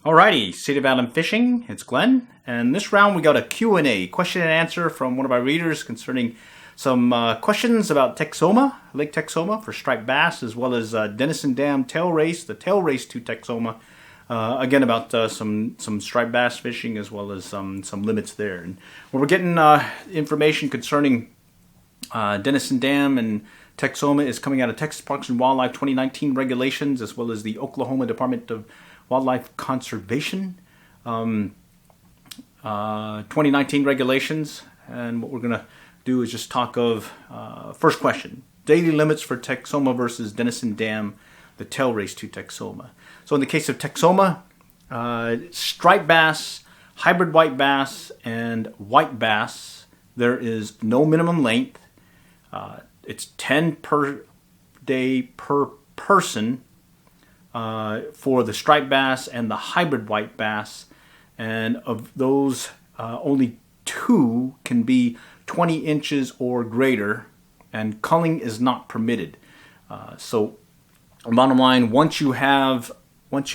Alrighty, City of Island Fishing, it's Glenn, and this round we got a Q&A, question and answer from one of our readers concerning some questions about Texoma, Lake Texoma for striped bass, as well as Denison Dam Tailrace, the Tailrace to Texoma, again about some striped bass fishing as well as some limits there. And we're getting information concerning Denison Dam and Texoma is coming out of Texas Parks and Wildlife 2019 regulations, as well as the Oklahoma Department of Wildlife Conservation 2019 regulations. And what we're going to do is just talk of first question: daily limits for Texoma versus Denison Dam, the Tailrace to Texoma. So in the case of Texoma, striped bass, hybrid white bass, and white bass, there is no minimum length. It's 10 per day per person for the striped bass and the hybrid white bass, and of those only 2 can be 20 inches or greater, and culling is not permitted. So bottom line, once you have put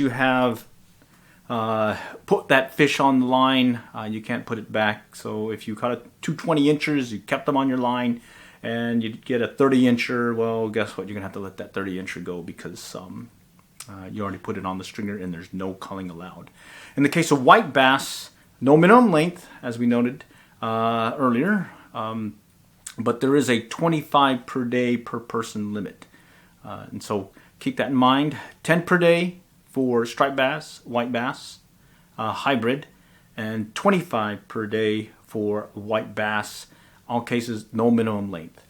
that fish on the line, you can't put it back. So if you caught a 20 inchers, you kept them on your line, and you get a 30 incher, well, guess what? You're gonna have to let that 30 incher go because you already put it on the stringer and there's no culling allowed. In the case of white bass, no minimum length, as we noted earlier, but there is a 25 per day per person limit. And so keep that in mind. 10 per day for striped bass, white bass, hybrid, and 25 per day for white bass. All cases, no minimum length.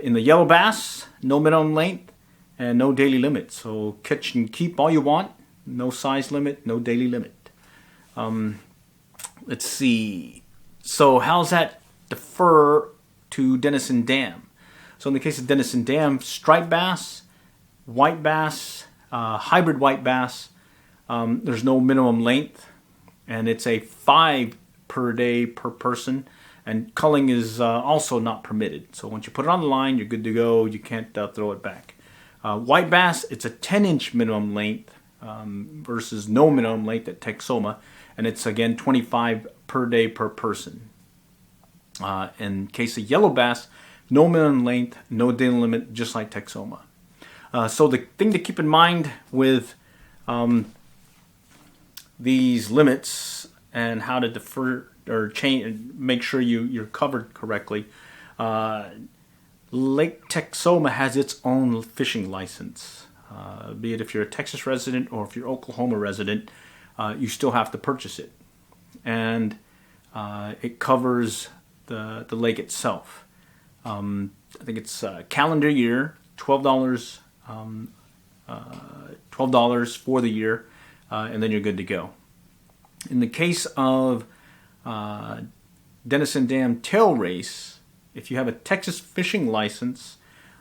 In the yellow bass, no minimum length and no daily limit. So catch and keep all you want. No size limit, no daily limit. Let's see. So how's that differ to Denison Dam? So in the case of Denison Dam, striped bass, white bass, hybrid white bass, there's no minimum length, and it's a 5 per day per person. And culling is also not permitted. So once you put it on the line, you're good to go. You can't throw it back. White bass, it's a 10-inch minimum length versus no minimum length at Texoma. And it's, again, 25 per day per person. In case of yellow bass, no minimum length, no daily limit, just like Texoma. So the thing to keep in mind with these limits and how to defer or change, make sure you're covered correctly. Lake Texoma has its own fishing license. Be it if you're a Texas resident or if you're Oklahoma resident, you still have to purchase it, and it covers the lake itself. I think it's calendar year, $12, $12 for the year, and then you're good to go. In the case of Denison Dam Tailrace, if you have a Texas fishing license,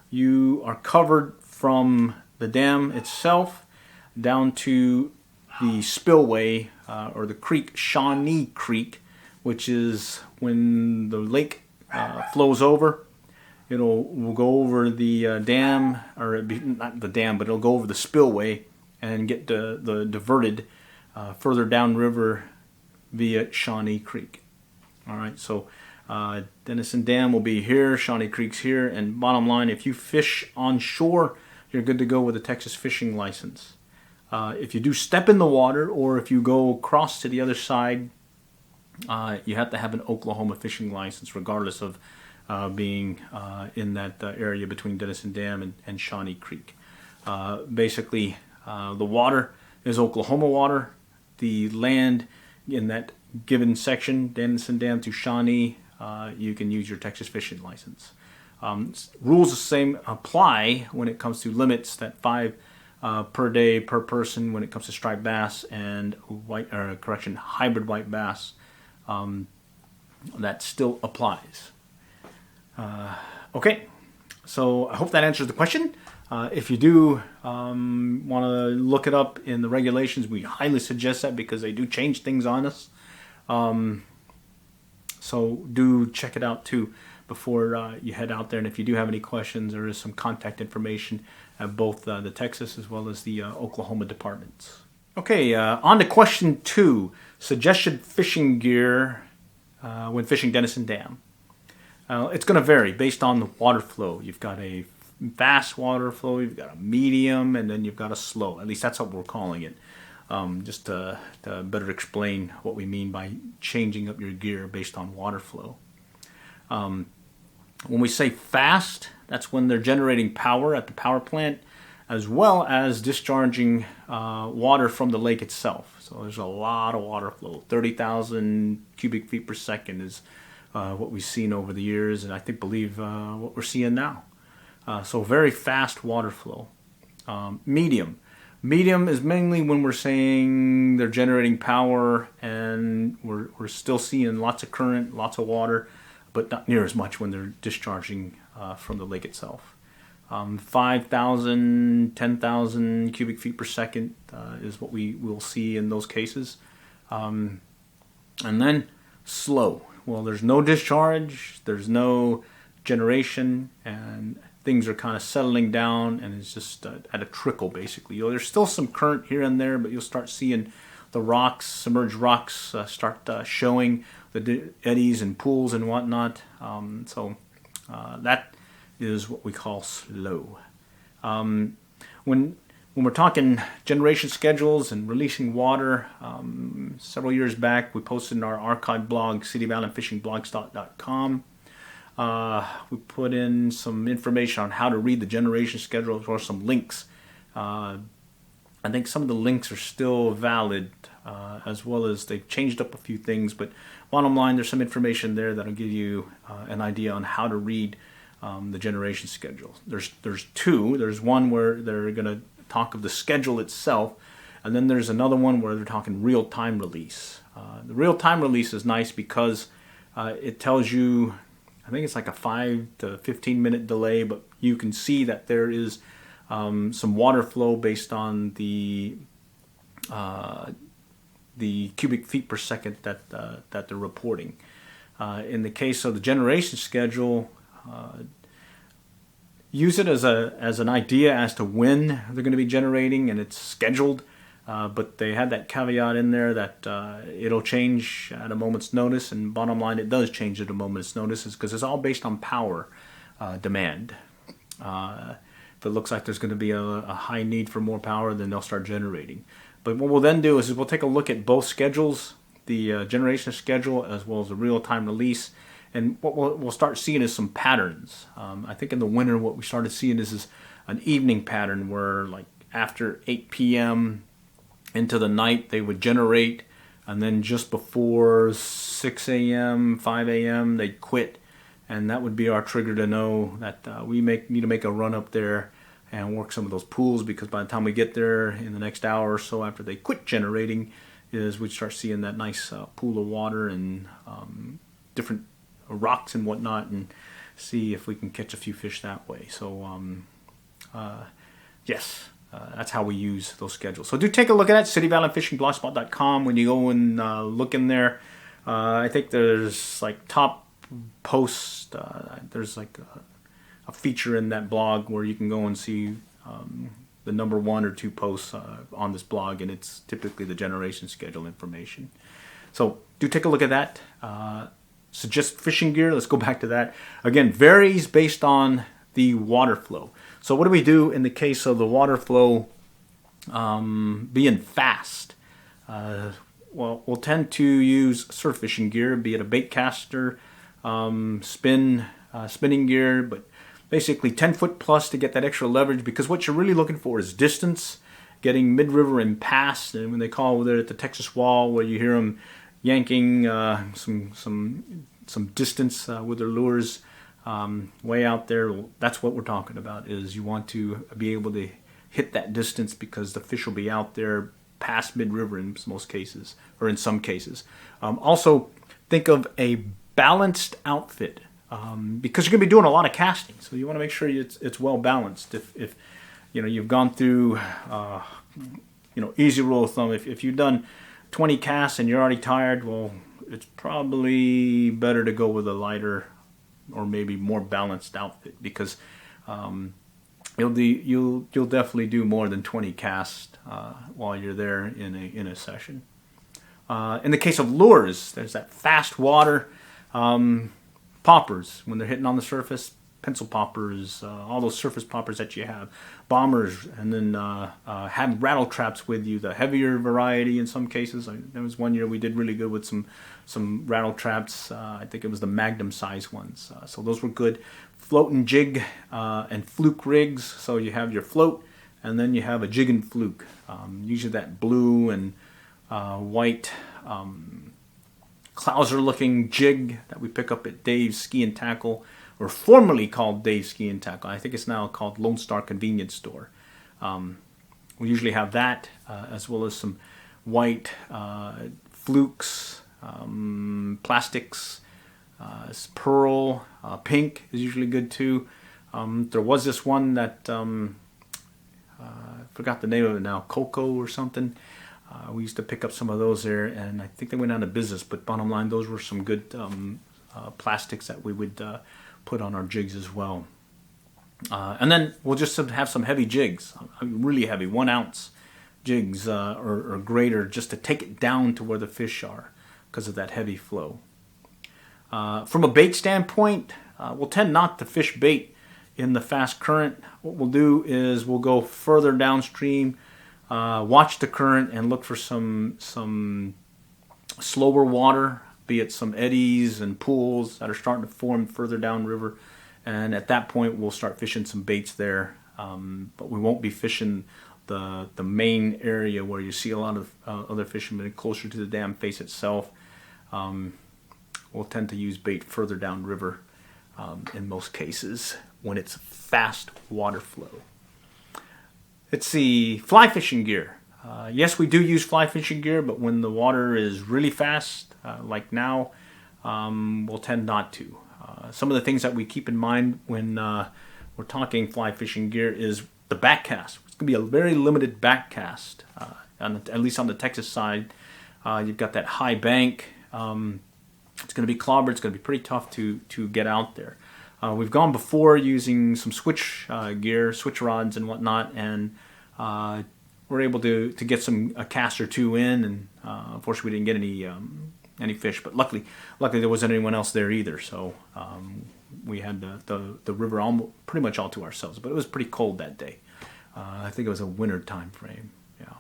you are covered from the dam itself down to the spillway or the creek, Shawnee Creek, which is when the lake flows over. Will go over the dam, or not the dam, but it'll go over the spillway and get the diverted further downriver via Shawnee Creek. All right, so Denison Dam will be here, Shawnee Creek's here, and bottom line, if you fish on shore, you're good to go with a Texas fishing license. If you do step in the water, or if you go across to the other side, you have to have an Oklahoma fishing license, regardless of being in that area between Denison Dam and Shawnee Creek. Basically, the water is Oklahoma water. The land in that given section, Denison Dam to Shawnee, you can use your Texas fishing license. Rules the same apply when it comes to limits, that 5 per day per person when it comes to striped bass and hybrid white bass. That still applies. Okay, so I hope that answers the question. If you do want to look it up in the regulations, we highly suggest that because they do change things on us. So do check it out too before you head out there. And if you do have any questions, there is some contact information at both the Texas as well as the Oklahoma departments. Okay, on to question 2. Suggested fishing gear when fishing Denison Dam. It's going to vary based on the water flow. You've got a fast water flow, you've got a medium, and then you've got a slow. At least that's what we're calling it. Just to better explain what we mean by changing up your gear based on water flow. When we say fast, that's when they're generating power at the power plant, as well as discharging water from the lake itself. So there's a lot of water flow. 30,000 cubic feet per second is what we've seen over the years, and I believe what we're seeing now. So very fast water flow. Medium. Medium is mainly when we're saying they're generating power and we're still seeing lots of current, lots of water, but not near as much when they're discharging from the lake itself. 5,000, 10,000 cubic feet per second is what we will see in those cases. And then slow. Well, there's no discharge, there's no generation, and things are kind of settling down, and it's just at a trickle, basically. There's still some current here and there, but you'll start seeing the rocks, submerged rocks, start showing the eddies and pools and whatnot. So that is what we call slow. When we're talking generation schedules and releasing water, several years back we posted in our archive blog, cityofishingblogstalk.com. We put in some information on how to read the generation schedule, or some links. I think some of the links are still valid, as well as they've changed up a few things, but bottom line, there's some information there that'll give you an idea on how to read the generation schedule. There's two. There's one where they're going to talk of the schedule itself, and then there's another one where they're talking real-time release. The real-time release is nice because it tells you, I think it's like a 5 to 15 minute delay, but you can see that there is some water flow based on the cubic feet per second that they're reporting. In the case of the generation schedule, use it as an idea as to when they're going to be generating, and it's scheduled. But they had that caveat in there that it'll change at a moment's notice, and bottom line, it does change at a moment's notice, because it's all based on power demand. If it looks like there's going to be a high need for more power, then they'll start generating. But what we'll then do is we'll take a look at both schedules, the generation schedule as well as the real-time release, and what we'll start seeing is some patterns. I think in the winter what we started seeing is an evening pattern where, like, after 8 p.m. into the night they would generate, and then just before 6 a.m., 5 a.m. they'd quit, and that would be our trigger to know that we need to make a run up there and work some of those pools, because by the time we get there in the next hour or so after they quit generating, is we'd start seeing that nice pool of water and different rocks and whatnot, and see if we can catch a few fish that way. So yes, that's how we use those schedules. So do take a look at it, cityofishingblogstalk.com. When you go and look in there, I think there's like top posts, there's like a feature in that blog where you can go and see the number 1 or 2 posts on this blog, and it's typically the generation schedule information. So do take a look at that. Suggest fishing gear, let's go back to that. Again, varies based on the water flow. So what do we do in the case of the water flow being fast? Well, we'll tend to use surf fishing gear, be it a bait caster, spinning gear, but basically 10 foot plus to get that extra leverage, because what you're really looking for is distance, getting mid-river and past, and when they call it at the Texas wall, where you hear them yanking some distance with their lures way out there. That's what we're talking about, is you want to be able to hit that distance, because the fish will be out there past mid-river in most cases, or in some cases. Also, think of a balanced outfit, because you're going to be doing a lot of casting, so you want to make sure it's well balanced. If you've gone through easy rule of thumb, if you've done 20 casts and you're already tired, well, it's probably better to go with a lighter or maybe more balanced outfit, because you'll definitely do more than 20 casts while you're there in a session. In the case of lures, there's that fast water poppers when they're hitting on the surface, pencil poppers, all those surface poppers that you have, bombers, and then have rattle traps with you, the heavier variety in some cases. There was one year we did really good with some rattle traps. I think it was the magnum size ones. So those were good. Float and jig and fluke rigs. So you have your float, and then you have a jig and fluke. Usually that blue and white Clouser looking jig that we pick up at Dave's Ski and Tackle, or formerly called Dave's Ski and Tackle. I think it's now called Lone Star Convenience Store. We usually have that, as well as some white flukes, plastics, pearl, pink is usually good too. There was this one that, I forgot the name of it now, Coco or something. We used to pick up some of those there, and I think they went out of business, but bottom line, those were some good plastics that we would put on our jigs as well. And then we'll just have some heavy jigs, really heavy, 1 ounce jigs or greater, just to take it down to where the fish are because of that heavy flow. From a bait standpoint, we'll tend not to fish bait in the fast current. What we'll do is we'll go further downstream, watch the current, and look for some slower water, be it some eddies and pools that are starting to form further downriver. And at that point, we'll start fishing some baits there. But we won't be fishing the main area where you see a lot of other fishermen closer to the dam face itself. We'll tend to use bait further downriver in most cases when it's fast water flow. Let's see, fly fishing gear. Yes, we do use fly fishing gear, but when the water is really fast, like now, we'll tend not to. Some of the things that we keep in mind when we're talking fly fishing gear is the back cast. It's going to be a very limited back cast, at least on the Texas side. You've got that high bank. It's going to be clobbered. It's going to be pretty tough to get out there. We've gone before using some switch gear, switch rods and whatnot, and we're able to get a cast or two in, and unfortunately we didn't get any fish, but luckily there wasn't anyone else there either, so we had the river pretty much all to ourselves, but it was pretty cold that day. I think it was a winter time frame. Yeah.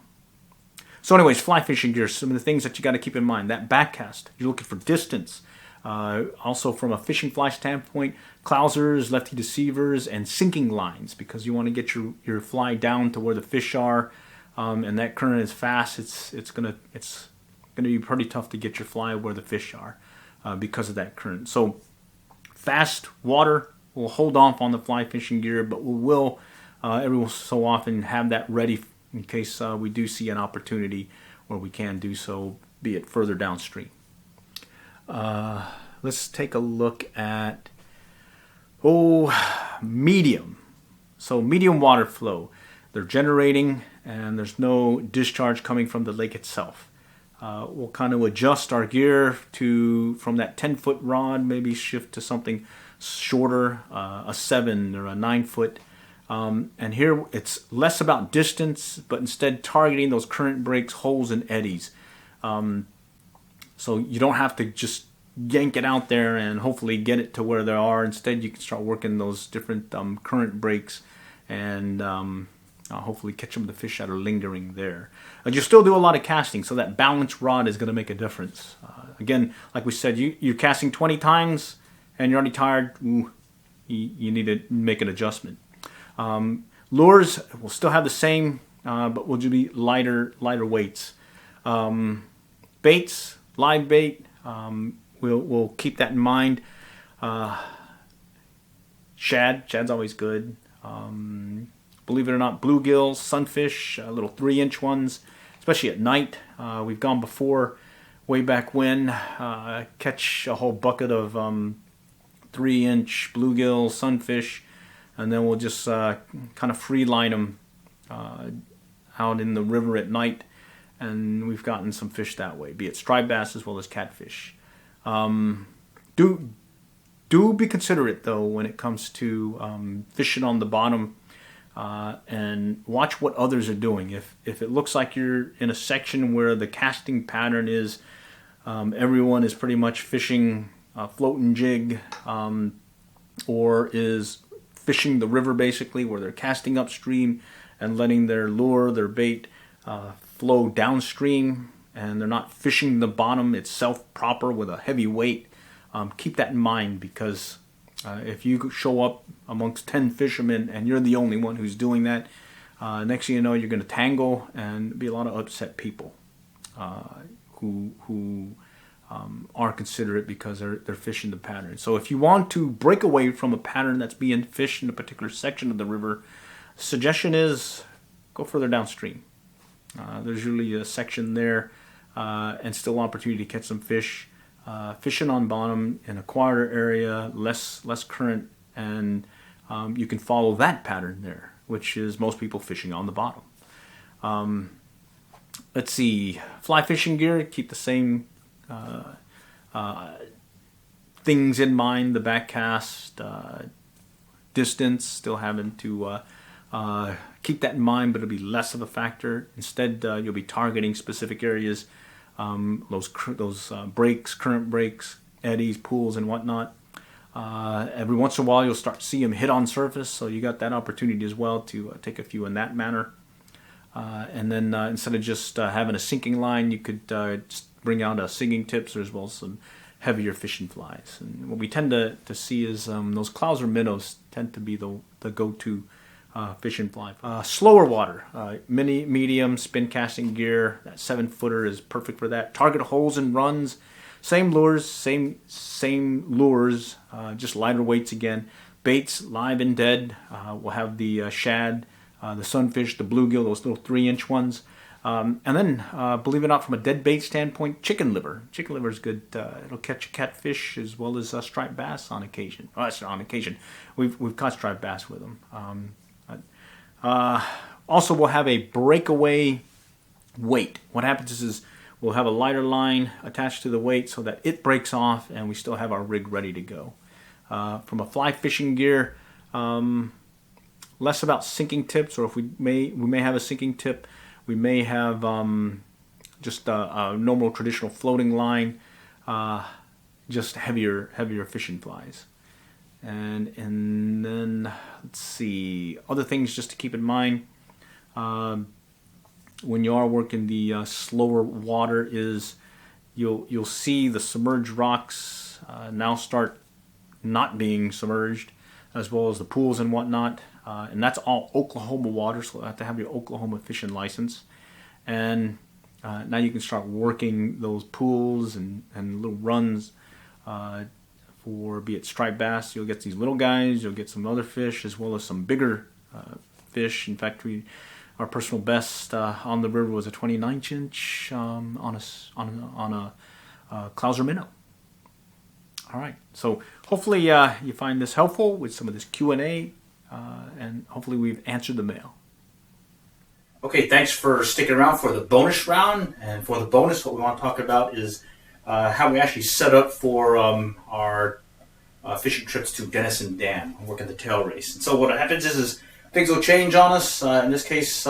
So anyways, fly fishing gear, some of the things that you got to keep in mind. That back cast, you're looking for distance. Also from a fishing fly standpoint, clousers, lefty deceivers, and sinking lines, because you want to get your fly down to where the fish are, and that current is fast. It's gonna be pretty tough to get your fly where the fish are because of that current. So fast water, we'll hold off on the fly fishing gear, but we will every so often have that ready in case we do see an opportunity where we can do so, be it further downstream. Let's take a look at medium. So medium water flow. They're generating, and there's no discharge coming from the lake itself. We'll kind of adjust our gear from that 10-foot rod, maybe shift to something shorter, a 7 or a 9-foot. And here it's less about distance, but instead targeting those current breaks, holes, and eddies. So you don't have to just yank it out there and hopefully get it to where they are. Instead, you can start working those different current breaks and hopefully catch some of the fish that are lingering there. You still do a lot of casting, so that balanced rod is going to make a difference. Again, like we said, you're casting 20 times and you're already tired. You need to make an adjustment. Lures will still have the same, but will just be lighter weights. Baits, live bait, we'll keep that in mind. Shad's always good. Believe it or not, bluegills, sunfish, little 3-inch ones, especially at night. We've gone before, way back when, catch a whole bucket of 3-inch bluegill, sunfish, and then we'll just kind of free line them out in the river at night, and we've gotten some fish that way, be it striped bass as well as catfish. Do be considerate though when it comes to fishing on the bottom. and watch what others are doing. If it looks like you're in a section where the casting pattern is everyone is pretty much fishing a float and jig, or is fishing the river basically, where they're casting upstream and letting their lure, their bait, flow downstream, and they're not fishing the bottom itself proper with a heavy weight. Keep that in mind, because if you show up amongst 10 fishermen and you're the only one who's doing that, next thing you know, you're going to tangle and be a lot of upset people who are considerate because they're fishing the pattern. So if you want to break away from a pattern that's being fished in a particular section of the river, suggestion is go further downstream. There's usually a section there and still opportunity to catch some fish. Fishing on bottom in a quieter area, less current, and you can follow that pattern there, which is most people fishing on the bottom. Let's see, fly fishing gear, keep the same things in mind, the back cast, distance, still having to keep that in mind, but it'll be less of a factor. Instead, you'll be targeting specific areas, those breaks, current breaks, eddies, pools, and whatnot. Every once in a while, you'll start to see them hit on surface, so you got that opportunity as well to take a few in that manner. And then instead of just having a sinking line, you could just bring out sinking tips, as well as some heavier fishing flies. And what we tend to see is those clouds or minnows tend to be the go-to fishing fly. Slower water, mini, medium, spin casting gear. That 7-footer is perfect for that. Target holes and runs. Same lures, same lures, just lighter weights again. Baits, live and dead. We'll have the shad, the sunfish, the bluegill, those little 3-inch ones. And then, believe it or not, from a dead bait standpoint, chicken liver. Chicken liver is good. It'll catch a catfish as well as striped bass on occasion. Oh, that's on occasion. We've caught striped bass with them. Also, we'll have a breakaway weight. What happens is we'll have a lighter line attached to the weight so that it breaks off, and we still have our rig ready to go. From a fly fishing gear, less about sinking tips, or if we may have a sinking tip. We may have just a normal traditional floating line, just heavier fishing flies. And then let's see, other things just to keep in mind when you are working the slower water is you'll see the submerged rocks now start not being submerged, as well as the pools and whatnot. And that's all Oklahoma water, so you have to have your Oklahoma fishing license. And now you can start working those pools and little runs for, be it striped bass. You'll get these little guys, you'll get some other fish, as well as some bigger fish. In fact, our personal best on the river was a 29-inch on a clouser minnow. All right, so hopefully you find this helpful with some of this Q&A. And hopefully we've answered the mail. Okay, thanks for sticking around for the bonus round. And for the bonus, what we want to talk about is how we actually set up for our fishing trips to Denison Dam and working the Tailrace. And so what happens is things will change on us. In this case,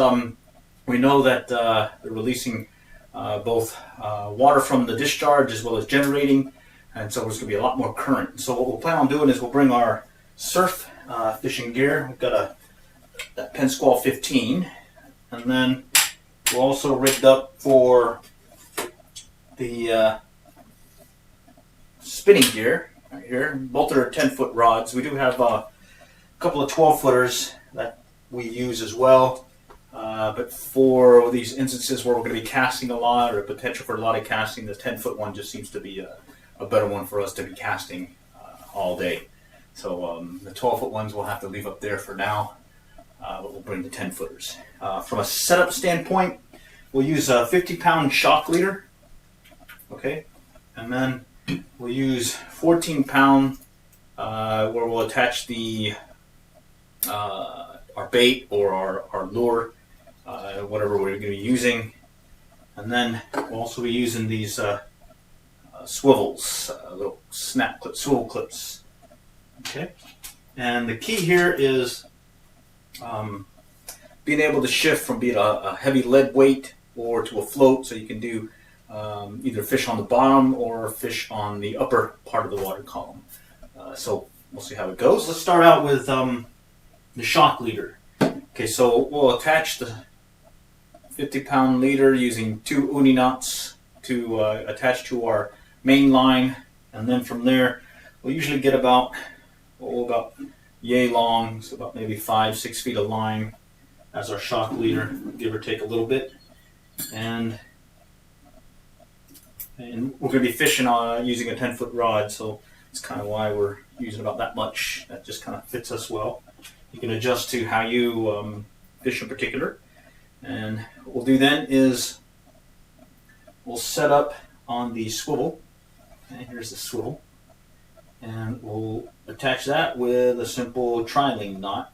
we know that they're releasing both water from the discharge as well as generating. And so there's going to be a lot more current. So what we'll plan on doing is we'll bring our surf fishing gear. We've got that Penn Squall 15, and then we're also rigged up for the spinning gear right here. Both are 10-foot rods. We do have a couple of 12-footers that we use as well, but for these instances where we're going to be casting a lot, or potential for a lot of casting, the 10-foot one just seems to be a better one for us to be casting all day. So the 12-foot ones we'll have to leave up there for now, but we'll bring the 10-footers. From a setup standpoint, we'll use a 50-pound shock leader, okay, and then we'll use 14-pound where we'll attach the our bait or our lure, whatever we're going to be using, and then we'll also be using these swivels, little snap clip, swivel clips. Okay, and the key here is being able to shift from being a heavy lead weight or to a float, so you can do either fish on the bottom or fish on the upper part of the water column. So we'll see how it goes. Let's start out with the shock leader. Okay, so we'll attach the 50-pound leader using 2 uni knots to attach to our main line, and then from there we'll usually get about yay long, so about maybe 5-6 feet of line as our shock leader, give or take a little bit. And we're going to be fishing using a 10-foot rod, so it's kind of why we're using about that much. That just kind of fits us well. You can adjust to how you fish in particular. And what we'll do then is we'll set up on the swivel. Okay, here's the swivel. And we'll attach that with a simple tri-link knot.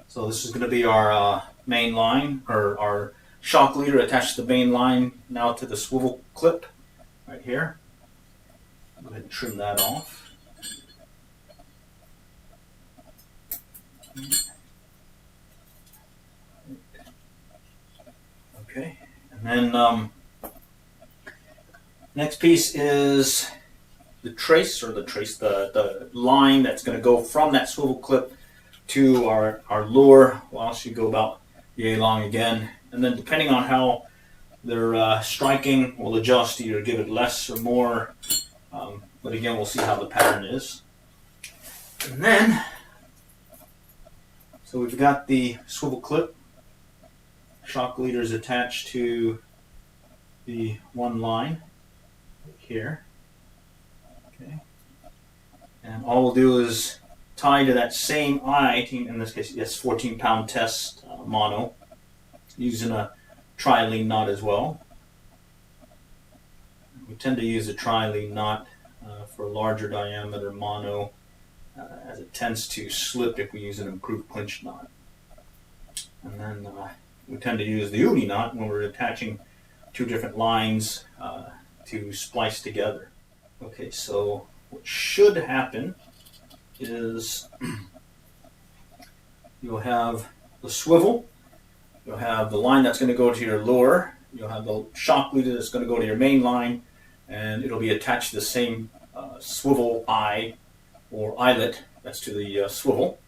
So this is going to be our main line, or our shock leader attached to the main line now to the swivel clip right here. Go ahead and trim that off. Okay, and then next piece is the trace, the line that's going to go from that swivel clip to our lure. Well, should go about yay long again, and then depending on how they're striking, we'll adjust, either give it less or more, but again we'll see how the pattern is. And then, so we've got the swivel clip, shock leaders attached to the one line right here. Okay, and all we'll do is tie to that same eye, in this case, yes, 14-pound test mono, using a tri-link knot as well. We tend to use a tri-link knot for larger diameter mono, as it tends to slip if we use an improved clinch knot. And then we tend to use the uni knot when we're attaching 2 different lines to splice together. Okay, so what should happen is you'll have the swivel, you'll have the line that's going to go to your lure, you'll have the shock leader that's going to go to your main line, and it'll be attached to the same swivel eye or eyelet that's to the swivel.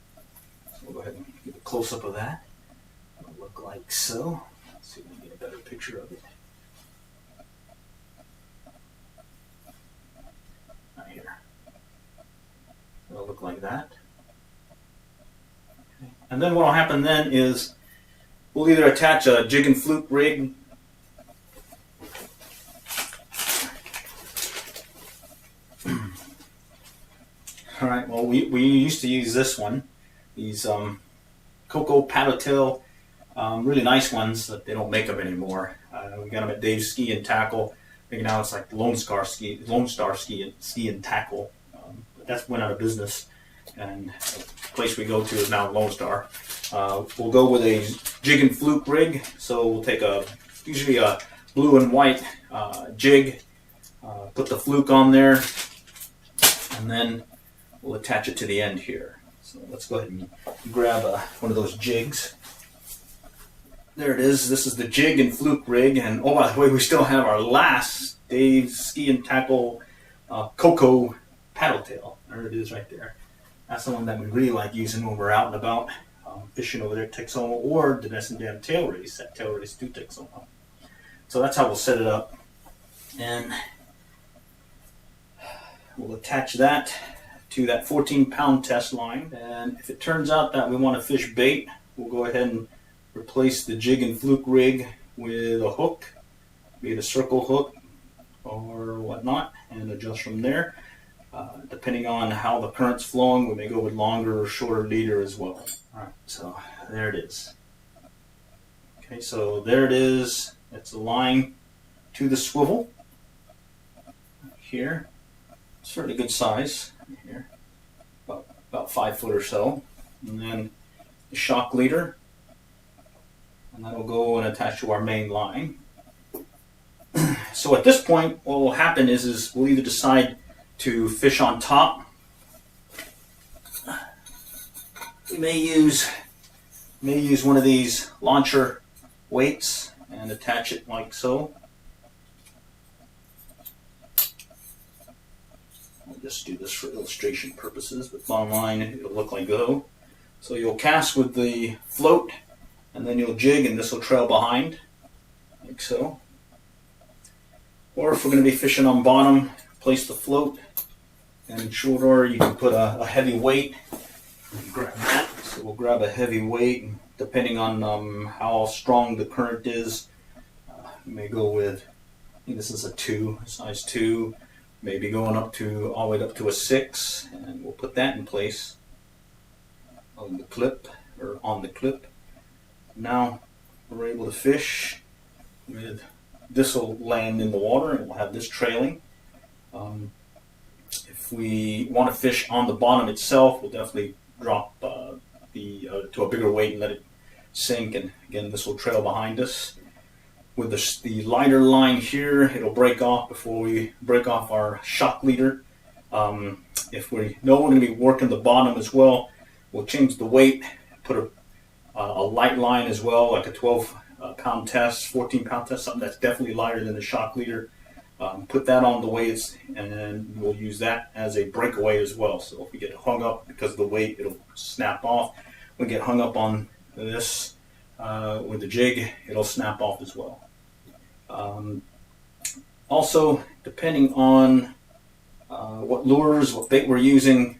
So we'll go ahead and get a close-up of that. It'll look like so. Let's see if we can get a better picture of it. Right here. It'll look like that. Okay. And then what will happen then is we'll either attach a jig and fluke rig all right, well we used to use this one, these Coco paddle tail, really nice ones, that they don't make them anymore. We got them at Dave's Ski and Tackle. I think now it's like Lone Star Ski and Tackle. But that's went out of business, and the place we go to is now Lone Star. We'll go with a jig and fluke rig. So we'll take usually a blue and white jig, put the fluke on there, and then we'll attach it to the end here. So let's go ahead and grab one of those jigs. There it is. This is the jig and fluke rig. And oh, by the way, we still have our last Dave's Ski and Tackle Coco paddle tail. There it is right there. That's the one that we really like using when we're out and about fishing over there at Texoma or Denison Dam Tailrace at Tailrace to Texoma. So that's how we'll set it up. And we'll attach that to that 14-pound test line. And if it turns out that we want to fish bait, we'll go ahead and replace the jig and fluke rig with a hook, be it a circle hook or whatnot, and adjust from there. Depending on how the current's flowing, we may go with longer or shorter leader as well. Alright, so there it is. Okay, so there it is. It's a line to the swivel here. It's fairly good size here, about 5 foot or so. And then the shock leader, and that'll go and attach to our main line. So at this point, what will happen is we'll either decide to fish on top we may use one of these launcher weights and attach it like so. I'll just do this for illustration purposes, but bottom line, it'll look like so. So you'll cast with the float, and then you'll jig, and this will trail behind, like so. Or if we're going to be fishing on bottom, place the float, and in short order you can put a heavy weight. Grab that. So we'll grab a heavy weight, and depending on how strong the current is, you may go with, I think this is a size 2, maybe going up to all the way up to a 6, and we'll put that in place on the clip, or on the clip. Now we're able to fish with this. Will land in the water, and we'll have this trailing. If we want to fish on the bottom itself, we'll definitely drop to a bigger weight and let it sink, and again this will trail behind us. With the lighter line here, it'll break off before we break off our shock leader. If we know we're going to be working the bottom as well, we'll change the weight, put a light line as well, like a 12-pound test, 14-pound test, something that's definitely lighter than the shock leader. Put that on the weights, and then we'll use that as a breakaway as well. So if we get hung up because of the weight, it'll snap off. We get hung up on this with the jig, it'll snap off as well. Also, depending on what lures, what bait we're using,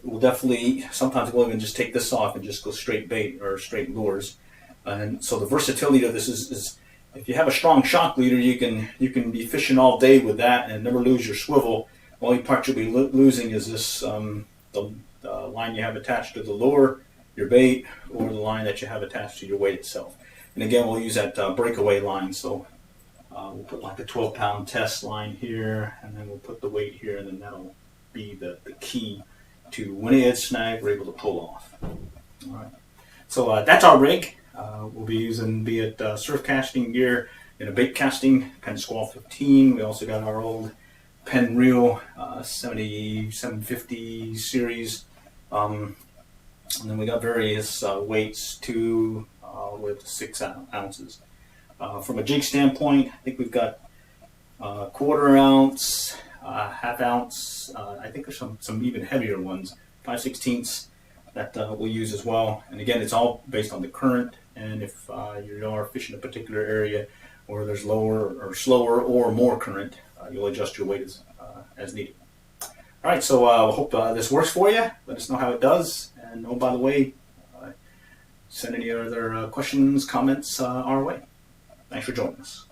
we'll definitely, sometimes we'll even just take this off and just go straight bait or straight lures. And so the versatility of this is if you have a strong shock leader, you can be fishing all day with that and never lose your swivel. The only part you'll be losing is this the line you have attached to the lure, your bait, or the line that you have attached to your weight itself. And again, we'll use that breakaway line. So we'll put like a 12-pound test line here, and then we'll put the weight here, and then that'll be the key to when it is snagged, we're able to pull off. All right. So that's our rig. We'll be using, be it surf casting gear, in a bait casting, Penn Squall 15. We also got our old Penn reel 750 series. And then we got various weights, 2 with 6 ounces. From a jig standpoint, I think we've got 1/4 ounce, 1/2 ounce. I think there's some even heavier ones, 5/16 that we'll use as well. And again, it's all based on the current. And if you are fishing a particular area where there's lower or slower or more current, you'll adjust your weight as needed. All right, so I hope this works for you. Let us know how it does. And oh, by the way, send any other questions, comments our way. Thanks for joining us.